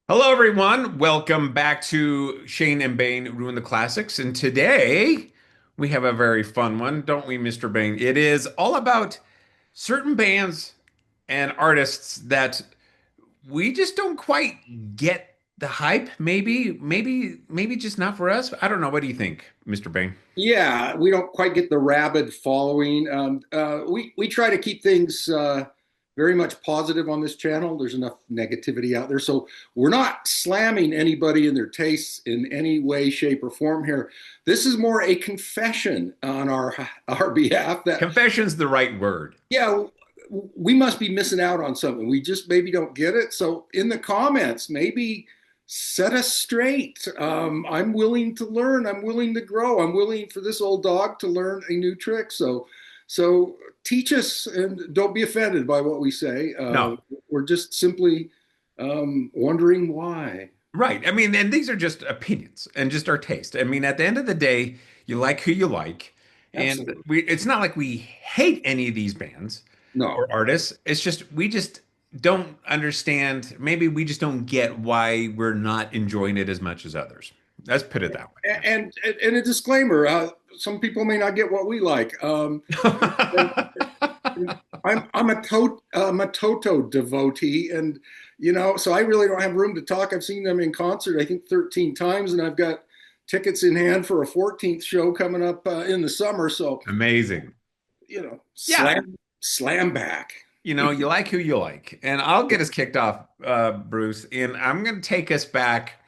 Hello, everyone. Welcome back to Shane and Bain Ruin the Classics. And today we have a very fun one, don't we, Mr. Bain? It is all about certain bands and artists that we just don't quite get the hype. Maybe just not for us. I don't know. What do you think, Mr. Bain? Yeah, we don't quite get the rabid following. We try to keep things very much positive on this channel. There's enough negativity out there, so we're not slamming anybody in their tastes in any way, shape, or form here. This is more a confession on our behalf that Confession's the right word. yeah, we must be missing out on something. We just maybe don't get it. So in the comments, maybe set us straight. I'm willing to learn. I'm willing to grow. I'm willing for this old dog to learn a new trick. So teach us and don't be offended by what we say. No, We're just simply wondering why. right. I mean, and these are just opinions and just our taste. I mean, at the end of the day, you like who you like. And Absolutely. it's not like we hate any of these bands or No. artists. It's just we just don't understand. Maybe we just don't get why we're not enjoying it as much as others. Let's put it that And a disclaimer, some people may not get what we like. And way. I'm a Toto devotee, and so I really don't have room to talk. I've seen them in concert, I think 13 times, and I've got tickets in hand for a 14th show coming up in the summer. So Amazing. Yeah. slam back. You like who you like. And I'll get us kicked off, Bruce. And I'm going to take us back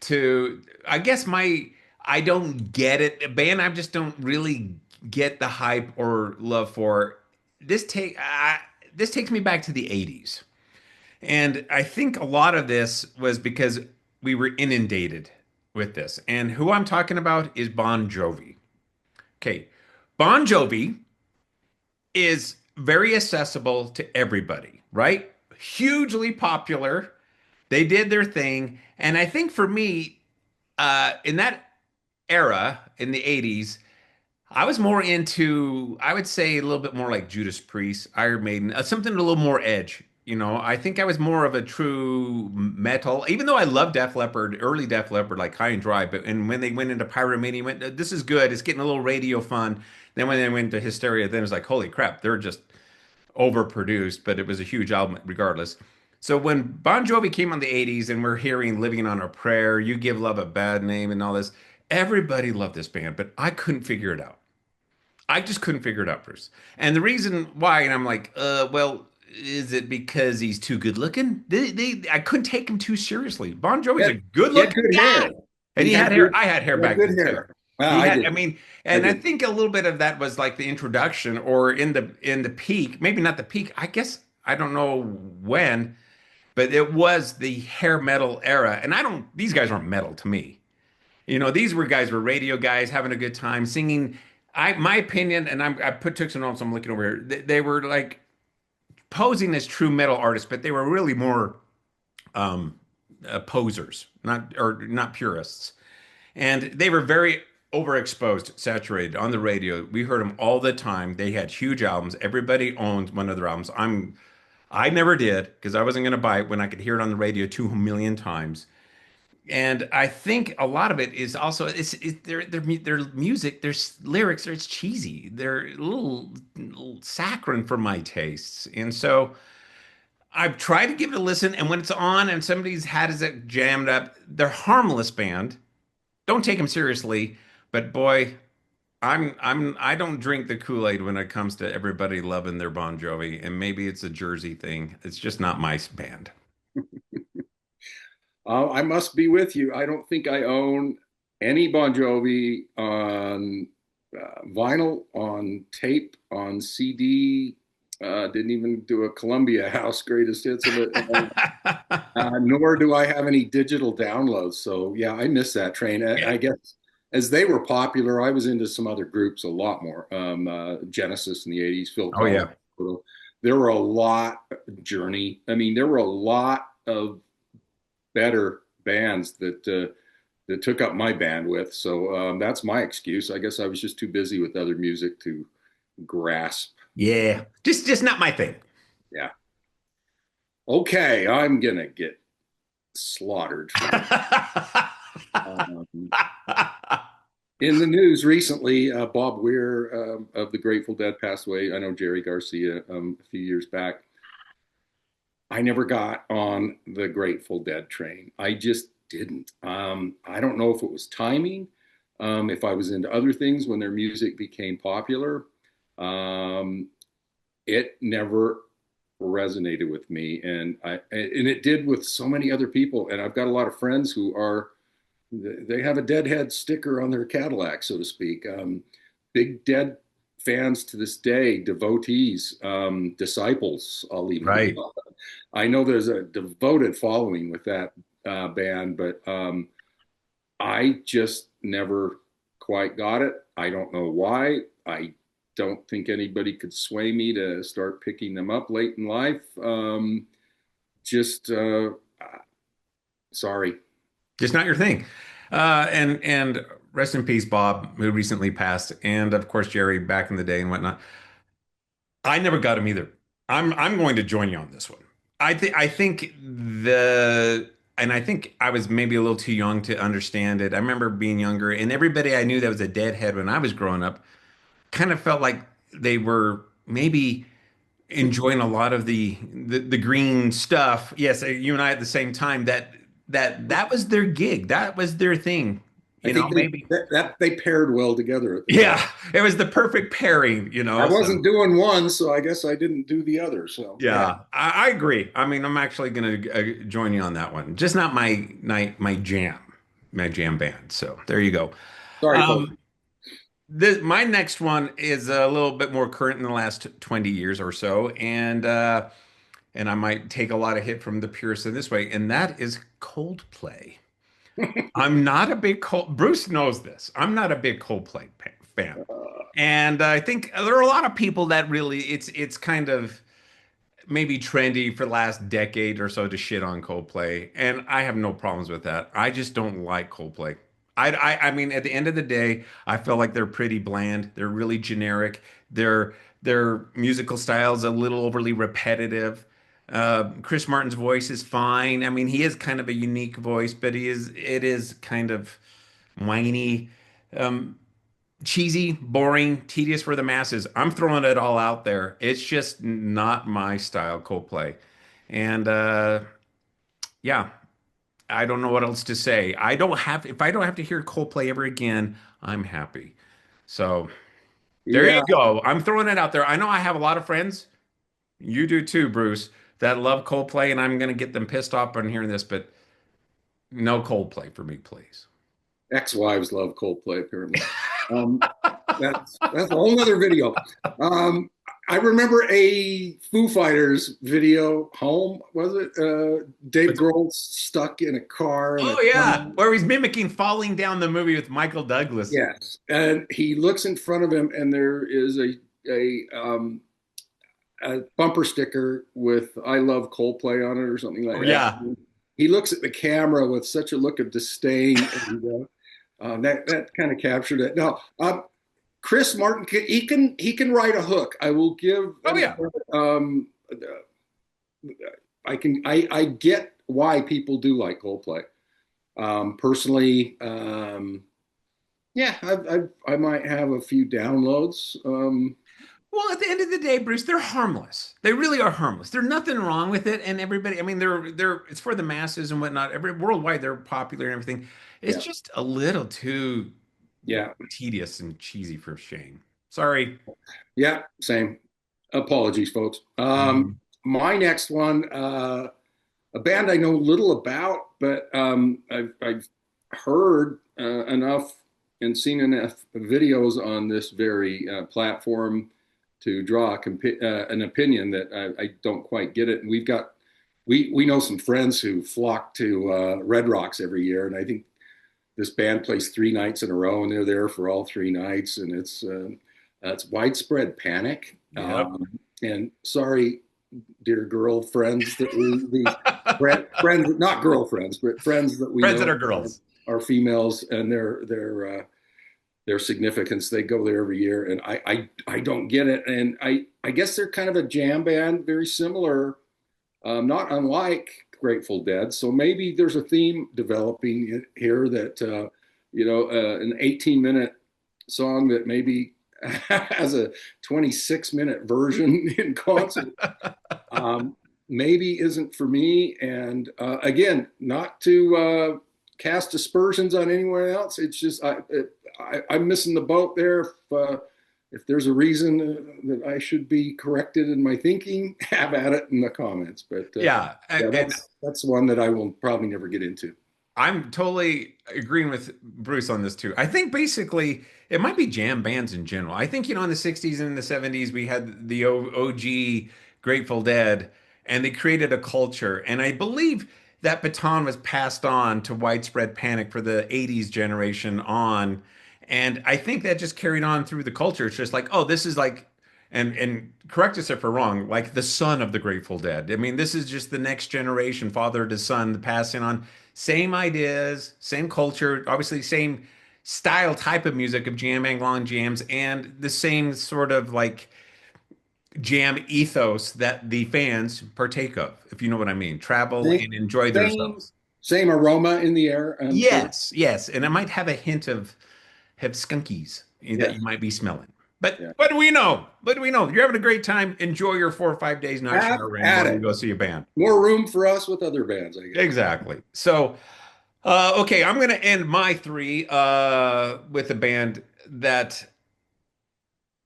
to, I guess, I don't get it. A band I just don't really get the hype or love for. This takes me back to the 80s. And I think a lot of this was because we were inundated with this. And who I'm talking about is Bon Jovi. Okay. Bon Jovi is very accessible to everybody, right? Hugely popular. They did their thing. And I think for me, in that era in the 80s, I was more into, I would say a little bit more like Judas Priest, Iron Maiden, something a little more edge. I think I was more of a true metal, even though I love Def Leppard, early Def Leppard, like High and Dry. But and when they went into Pyromania, went, this is good. It's getting a little radio fun. Then when they went to Hysteria, then it was like, holy crap, they're just overproduced. But it was a huge album regardless. So when Bon Jovi came on the 80s and we're hearing Living on a Prayer, You Give Love a Bad Name and all this, everybody loved this band, but I couldn't figure it out. I just couldn't figure it out, Bruce. And the reason why, and I'm like, well, is it because he's too good looking? I couldn't take him too seriously. Bon Jovi's a He good he had looking good hair. guy. And he had hair. I had hair He had back good then too. hair. Well, He I had, I didn't. mean, I and I didn't. think a little bit of that was like the introduction or in the peak, maybe not the peak. I guess I don't know when, but it was the hair metal era. And these guys aren't metal to me. These were radio guys having a good time singing. My opinion, and took some notes. I'm looking over here. They were like posing as true metal artists, but they were really more um, posers, not purists. And they were very overexposed, saturated on the radio. We heard them all the time. They had huge albums. Everybody owned one of their albums. I never did because I wasn't going to buy it when I could hear it on the radio 2 million times. And I think a lot of it is also their music, their lyrics, it's cheesy. They're a little saccharine for my tastes. And so I've tried to give it a listen, and when it's on and somebody's had it jammed up, they're harmless band. Don't take them seriously, but boy, I don't drink the Kool-Aid when it comes to everybody loving their Bon Jovi, and maybe it's a Jersey thing. It's just not my band. I must be with you. I don't think I own any Bon Jovi on vinyl, on tape, on CD. Didn't even do a Columbia House greatest hits of it. Nor do I have any digital downloads. So yeah, I miss that train. Yeah. I guess as they were popular, I was into some other groups a lot more. Genesis in the '80s, Phil Oh Collins. yeah. There were a lot. Journey. I mean, there were a lot of better bands that took up my bandwidth. So that's my excuse. I guess I was just too busy with other music to grasp. Yeah. Just not my thing. Yeah. Okay, I'm gonna get slaughtered for me. Um, in the news recently, Bob Weir of the Grateful Dead passed away. I know Jerry Garcia a few years back. I never got on the Grateful Dead train. I just didn't. I don't know if it was timing, if I was into other things when their music became popular. Um, it never resonated with me, and it did with so many other people. And I've got a lot of friends who are they have a Deadhead sticker on their Cadillac, so to speak. Big Dead fans to this day, devotees, disciples. I'll even Right. I know there's a devoted following with that band, but I just never quite got it. I don't know why. I don't think anybody could sway me to start picking them up late in life. Just sorry. Just not your thing. And rest in peace, Bob, who recently passed, and of course Jerry back in the day and whatnot. I never got him either. I'm going to join you on this one. I think and I think I was maybe a little too young to understand it. I remember being younger, and everybody I knew that was a deadhead when I was growing up kind of felt like they were maybe enjoying a lot of the green stuff. Yes, you and I at the same time that was their gig. That was their thing. I think Maybe. they paired well together at the time. Yeah, it was the perfect pairing. I So wasn't doing one, so I guess I didn't do the other. So yeah, yeah, I agree. I mean, I'm actually going to join you on that one. Just not my jam band. So there you go. sorry, folks. Um, my next one is a little bit more current in the last 20 years or so, and I might take a lot of hit from the purists in this way, and that is Coldplay. I'm not a big Bruce knows this. I'm not a big Coldplay fan. And I think there are a lot of people that really it's kind of maybe trendy for the last decade or so to shit on Coldplay, and I have no problems with that. I just don't like Coldplay. I mean, at the end of the day, I feel like they're pretty bland. They're really generic. Their musical style is a little overly repetitive. Chris Martin's voice is fine. I mean, he is kind of a unique voice, but it is kind of whiny. Um, Cheesy, boring, tedious for the masses. I'm throwing it all out there. It's just not my style, Coldplay. And yeah, I don't know what else to say. If I don't have to hear Coldplay ever again, I'm happy. So there you Yeah, go. I'm throwing it out there. I know I have a lot of friends, you do too, Bruce, that love Coldplay, and I'm going to get them pissed off on hearing this, but no Coldplay for me, please. ex-wives love Coldplay apparently. Um, that's a whole other video. I remember a Foo Fighters video. Home was it? Dave Grohl stuck in a car in a Oh yeah, tunnel. where he's mimicking falling down the movie with Michael Douglas. Yes, and he looks in front of him, and there is a bumper sticker with "I love Coldplay" on it, or something like Oh that. yeah. He looks at the camera with such a look of disdain, and that kind of captured it. Now, Chris Martin, he can write a hook. I will give. Oh yeah. I get why people do like Coldplay. Personally, yeah, I might have a few downloads. Well, at the end of the day, Bruce, they're harmless. They really are harmless. There's nothing wrong with it, and everybody. I mean, they're it's for the masses and whatnot. Every worldwide, they're popular and everything. It's Yeah, just a little too yeah, tedious and cheesy for shame. Sorry. yeah. Same. Apologies, folks. Mhm. My next one, a band I know little about, but I've heard enough and seen enough videos on this very platform to draw an opinion that I don't quite get it. And we know some friends who flock to Red Rocks every year, and I think this band plays 3 nights in a row, and they're there for all 3 nights, and it's Widespread Panic. Yep. And sorry, dear girlfriends that these friends, not girlfriends, but friends that we Friends that know are girls. are females, and their significance. They go there every year, and I don't get it. And I guess they're kind of a jam band, very similar, not unlike Grateful Dead. So maybe there's a theme developing here that, an 18-minute song that maybe has a 26-minute version in concert, um, maybe isn't for me. And again, not to cast aspersions on anyone else. It's just I'm missing the boat there. If there's a reason that I should be corrected in my thinking, have at it in the comments. But Yeah, yeah, and that's one that I will probably never get into. I'm totally agreeing with Bruce on this too. I think basically it might be jam bands in general. I think, in the 60s and the 70s, we had the OG Grateful Dead, and they created a culture. And I believe that baton was passed on to Widespread Panic for the 80s generation on. And I think that just carried on through the culture. It's just like, oh, this is like, and correct us if we're wrong, like the son of the Grateful Dead. I mean, this is just the next generation, father to son, passing on same ideas, same culture, obviously same style type of music of jam bang long jams, and the same sort of like jam ethos that the fans partake of, if you know what I mean. Travel Same, and enjoy same, themselves. same aroma in the air, I'm sure. Yes, yes, and it might have a hint of have skunkies that Yeah, you might be smelling. But yeah. what do we know? What do we know? You're having a great time. Enjoy your 4 or 5 days not Have showering at while you it. go see a band. More room for us with other bands, I guess. Exactly. So, okay, I'm gonna end my three with a band that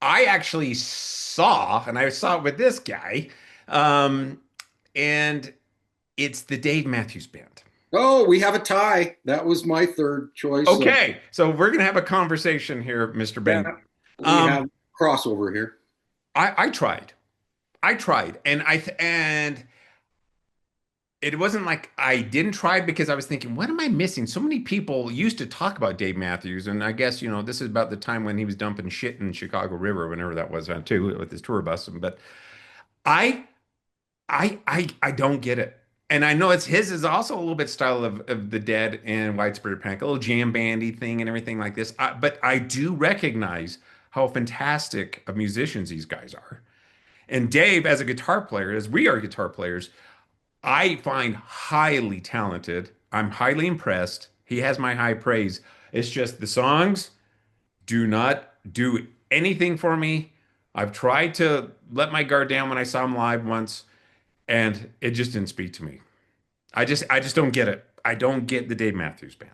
I actually saw, and I saw it with this guy, um, and it's the Dave Matthews Band. Oh, we have a tie. That was my third choice. So Okay, so we're gonna have a conversation here, Mr. yeah, Ben. we Um, have crossover here. I tried, and it wasn't like I didn't try because I was thinking, what am I missing? So many people used to talk about Dave Matthews, and I guess, this is about the time when he was dumping shit in Chicago River, whenever that was, too, with his tour bus. But I, I don't get it, and I know it's his is also a little bit style of the Dead and Widespread Panic, a little jam bandy thing and everything like this. But I do recognize how fantastic of musicians these guys are, and Dave as a guitar player, as we are guitar players. I find highly talented. I'm highly impressed. He has my high praise. It's just the songs do not do anything for me. I've tried to let my guard down when I saw him live once, and it just didn't speak to me. I just don't get it. I don't get the Dave Matthews Band.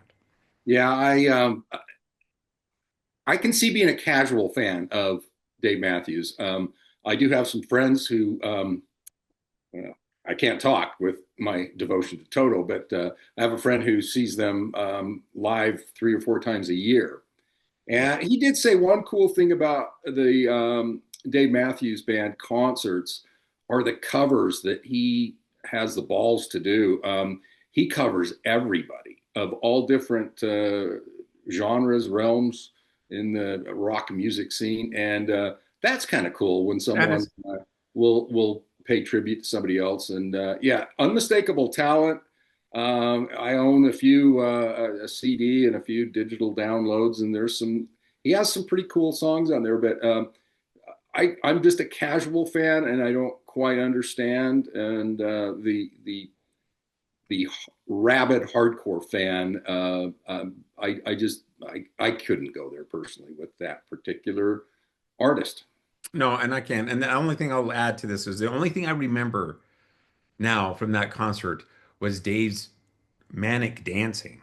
Yeah, I can see being a casual fan of Dave Matthews. I do have some friends who well, I can't talk with my devotion to Toto, but I have a friend who sees them live 3 or 4 times a year. And he did say one cool thing about the Dave Matthews Band concerts are the covers that he has the balls to do. He covers everybody of all different genres, realms in the rock music scene, and that's kind of cool when That someone is, will pay tribute to somebody else. And yeah, unmistakable talent. I own a few a CD and a few digital downloads, and there's some. He has some pretty cool songs on there, but I'm just a casual fan, and I don't quite understand. And the rabid hardcore fan, I couldn't go there personally with that particular artist. no, and I can. And the only thing I'll add to this is the only thing I remember now from that concert was Dave's manic dancing.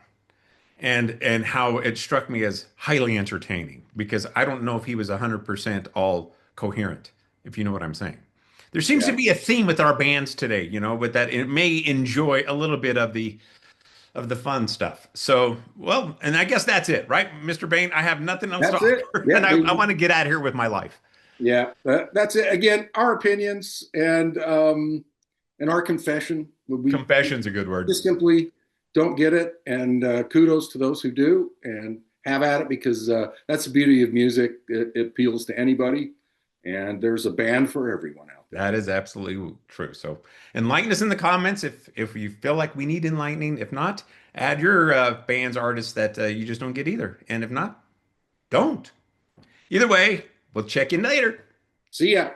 And how it struck me as highly entertaining because I don't know if he was 100% all coherent, if you know what I'm saying. There seems to Yeah, be a theme with our bands today, with that it may enjoy a little bit of the fun stuff. So, well, and I guess that's it, right, Mr. Bain? I have nothing else to that's it. offer, Yeah, and I want to get out of here with my life. yeah, that's it. Again, our opinions and our confession. We Confession's a good word. just simply don't get it, and kudos to those who do, and have at it because that's the beauty of music. It appeals to anybody, and there's a band for everyone out there. That is absolutely true. So enlighten us in the comments if you feel like we need enlightening. If not, add your bands, artists that you just don't get either. And if not, don't. Either way, we'll check in later. See ya.